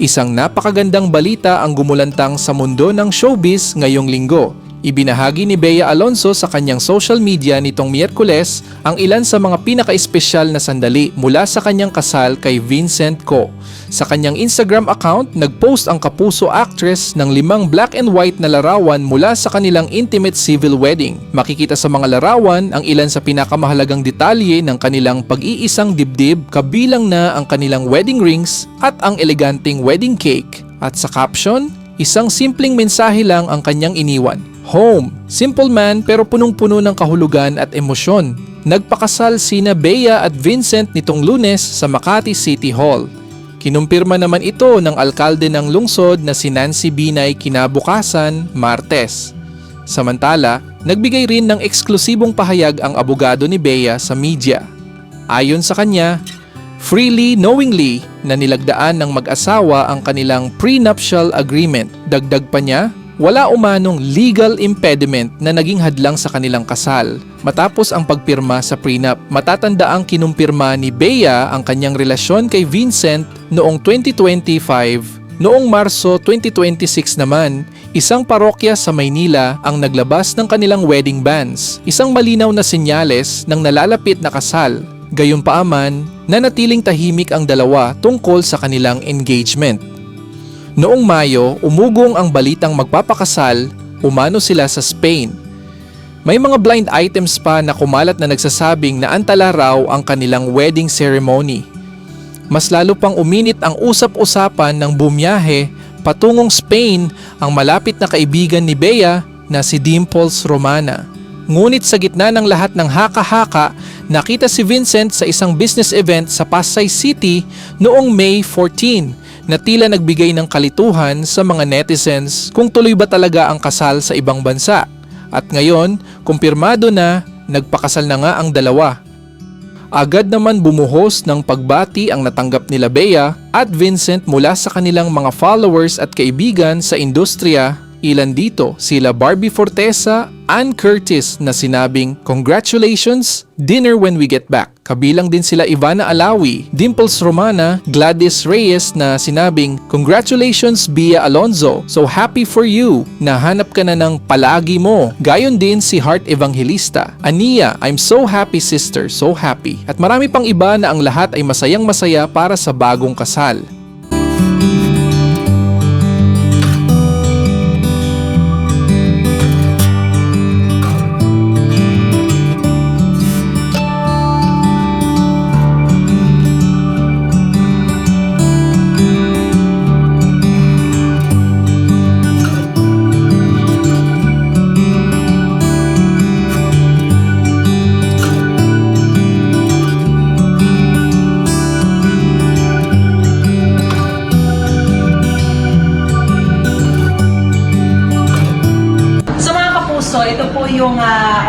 Isang napakagandang balita ang gumulantang sa mundo ng showbiz ngayong linggo. Ibinahagi ni Bea Alonzo sa kanyang social media nitong Miyerkules ang ilan sa mga pinaka-espesyal na sandali mula sa kanyang kasal kay Vincent Co. Sa kanyang Instagram account, nagpost ang kapuso actress ng 5 black and white na larawan mula sa kanilang intimate civil wedding. Makikita sa mga larawan ang ilan sa pinakamahalagang detalye ng kanilang pag-iisang dibdib, kabilang na ang kanilang wedding rings at ang eleganteng wedding cake. At sa caption, isang simpleng mensahe lang ang kanyang iniwan. Home. Simple man pero punong-puno ng kahulugan at emosyon. Nagpakasal sina Bea at Vincent nitong Lunes sa Makati City Hall. Kinumpirma naman ito ng alkalde ng lungsod na si Nancy Binay kinabukasan, Martes. Samantala, nagbigay rin ng eksklusibong pahayag ang abogado ni Bea sa media. Ayon sa kanya, freely, knowingly na nilagdaan ng mag-asawa ang kanilang prenuptial agreement. Dagdag pa niya, wala umanong legal impediment na naging hadlang sa kanilang kasal. Matapos ang pagpirma sa prenup, matatandaang kinumpirma ni Bea ang kanyang relasyon kay Vincent noong 2025. Noong Marso 2026 naman, isang parokya sa Maynila ang naglabas ng kanilang wedding banns, isang malinaw na senyales ng nalalapit na kasal. Gayunpaaman, nanatiling tahimik ang dalawa tungkol sa kanilang engagement. Noong Mayo, umugong ang balitang magpapakasal, umano sila sa Spain. May mga blind items pa na kumalat na nagsasabing na antala raw ang kanilang wedding ceremony. Mas lalo pang uminit ang usap-usapan ng bumiyahe patungong Spain ang malapit na kaibigan ni Bea na si Dimples Romana. Ngunit sa gitna ng lahat ng haka-haka, nakita si Vincent sa isang business event sa Pasay City noong May 14 na tila nagbigay ng kalituhan sa mga netizens kung tuloy ba talaga ang kasal sa ibang bansa. At ngayon, kumpirmado na nagpakasal na nga ang dalawa. Agad naman bumuhos ng pagbati ang natanggap nila Bea at Vincent mula sa kanilang mga followers at kaibigan sa industriya. Ilan dito sila Barbie Fortesa, Ann Curtis na sinabing congratulations, dinner when we get back. Kabilang din sila Ivana Alawi, Dimples Romana, Gladys Reyes na sinabing congratulations Bea Alonzo, so happy for you, nahanap ka na ng palagi mo. Gayon din si Heart Evangelista, Ania, I'm so happy sister, so happy. At marami pang iba na ang lahat ay masayang masaya para sa bagong kasal. So ito po yung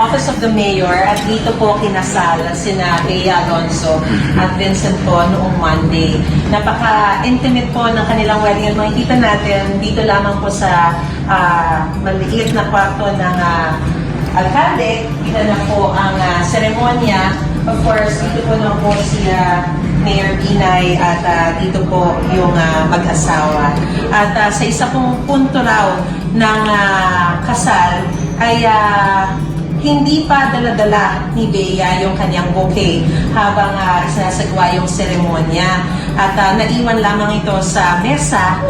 Office of the Mayor at dito po kinasal sina Bea Alonzo at Vincent po noong Monday. Napaka-intimate po ng kanilang wedding at makikita natin dito lamang po sa maliit na kwarto ng alkalde. Kita na po ang seremonya. Of course, dito po na po si Mayor Binay at dito po yung mag-asawa. At sa isa pong punto raw ng kasal ay hindi pa dala-dala ni Bea yung kanyang bouquet habang isinasagwa yung seremonya. At naiwan lamang ito sa mesa,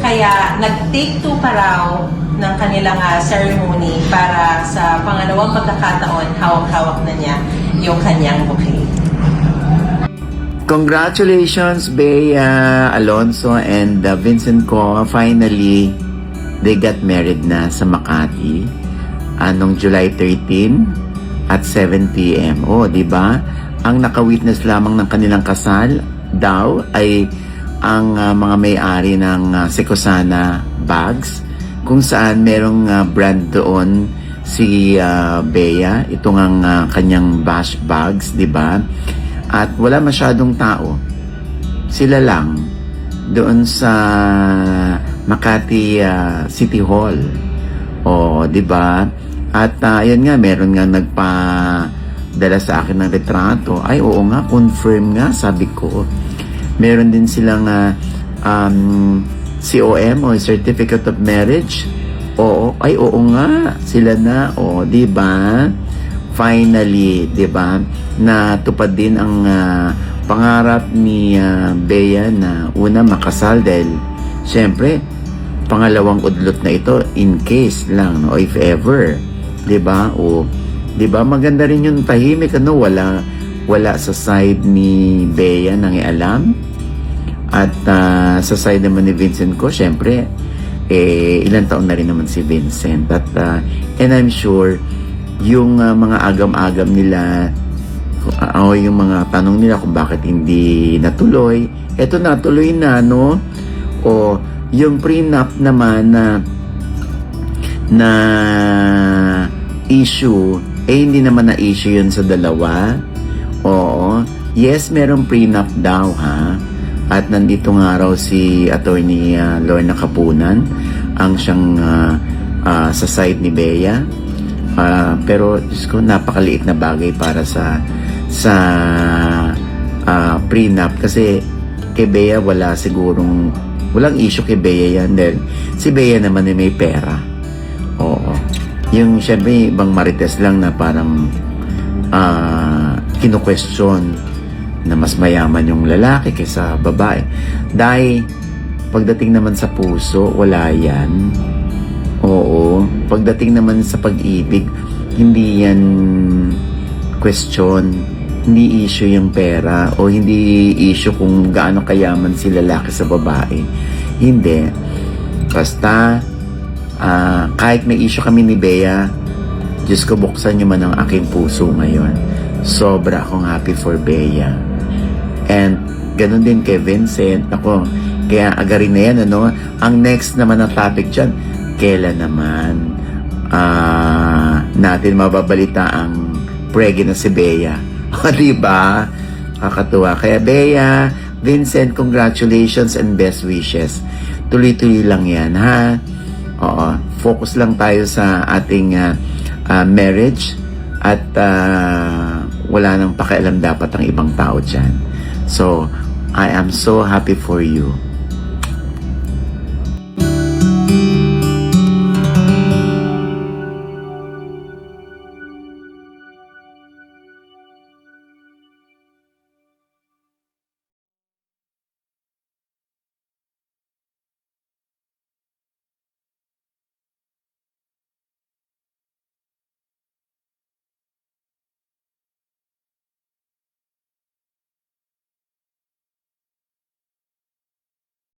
kaya nag-take 2 pa raw ng kanilang ceremony para sa pangalawang pagkakataon, hawak-hawak na niya yung kanyang bouquet. Congratulations Bea Alonzo and Vincent Co. Finally, they got married na sa Makati. Anong July 13 at 7 p.m. di ba? Ang naka-witness lamang ng kanilang kasal daw ay ang mga may-ari ng Secosana Bags, kung saan merong brand doon si Bea, itong ang kanyang bash bags, di ba? At wala masyadong tao. Sila lang doon sa Makati City Hall. Di ba? At yun nga, meron nga nagpa-dala sa akin ng retrato. Ay, oo nga, confirm nga, sabi ko. Meron din silang COM o Certificate of Marriage. Oo, ay oo nga, sila na, di ba? Finally, di ba? Natupad din ang pangarap ni Bea na una makasal dahil syempre pangalawang udlot na ito in case lang, no, if ever, 'di ba? O 'di ba maganda rin yung tahimik, ano, wala sa side ni Bea nang ialam. At sa side naman ni Vincent ko, syempre ilang taon na rin naman si Vincent. At and I'm sure yung mga agam-agam nila o yung mga tanong nila kung bakit hindi natuloy, eto natuloy na, no? O yung prenup naman na issue, hindi naman na issue yun sa dalawa. Oo, yes, merong prenup daw, ha? At nandito nga raw si Attorney Lorna Kapunan ang siyang sa side ni Bea. Pero Diyos ko, napakaliit na bagay para sa prenup, kasi kay Bea walang issue kay Bea yan dahil si Bea naman ay may pera. Oo. Yung syempre ibang marites lang na parang kino-question na mas mayaman yung lalaki kaysa babae. Dahil pagdating naman sa puso, wala yan. Oo. Pagdating naman sa pag-ibig, hindi yan question. Hindi issue yung pera o hindi issue kung gaano kayaman si lalaki sa babae. Hindi. Basta kahit may issue kami ni Bea, Diyos ko, buksan niyo man ang aking puso ngayon. Sobra akong happy for Bea. And ganun din kay Vincent. Ako, kaya agarin na yan, ano? Ang next naman na topic dyan, kailan naman natin mababalita ang pregi na si Bea. O, diba? Kakatuwa. Kaya Bea, Vincent, congratulations and best wishes. Tuloy-tuloy lang yan, ha? Oo. Focus lang tayo sa ating marriage at wala nang pakialam dapat ang ibang tao dyan. So, I am so happy for you.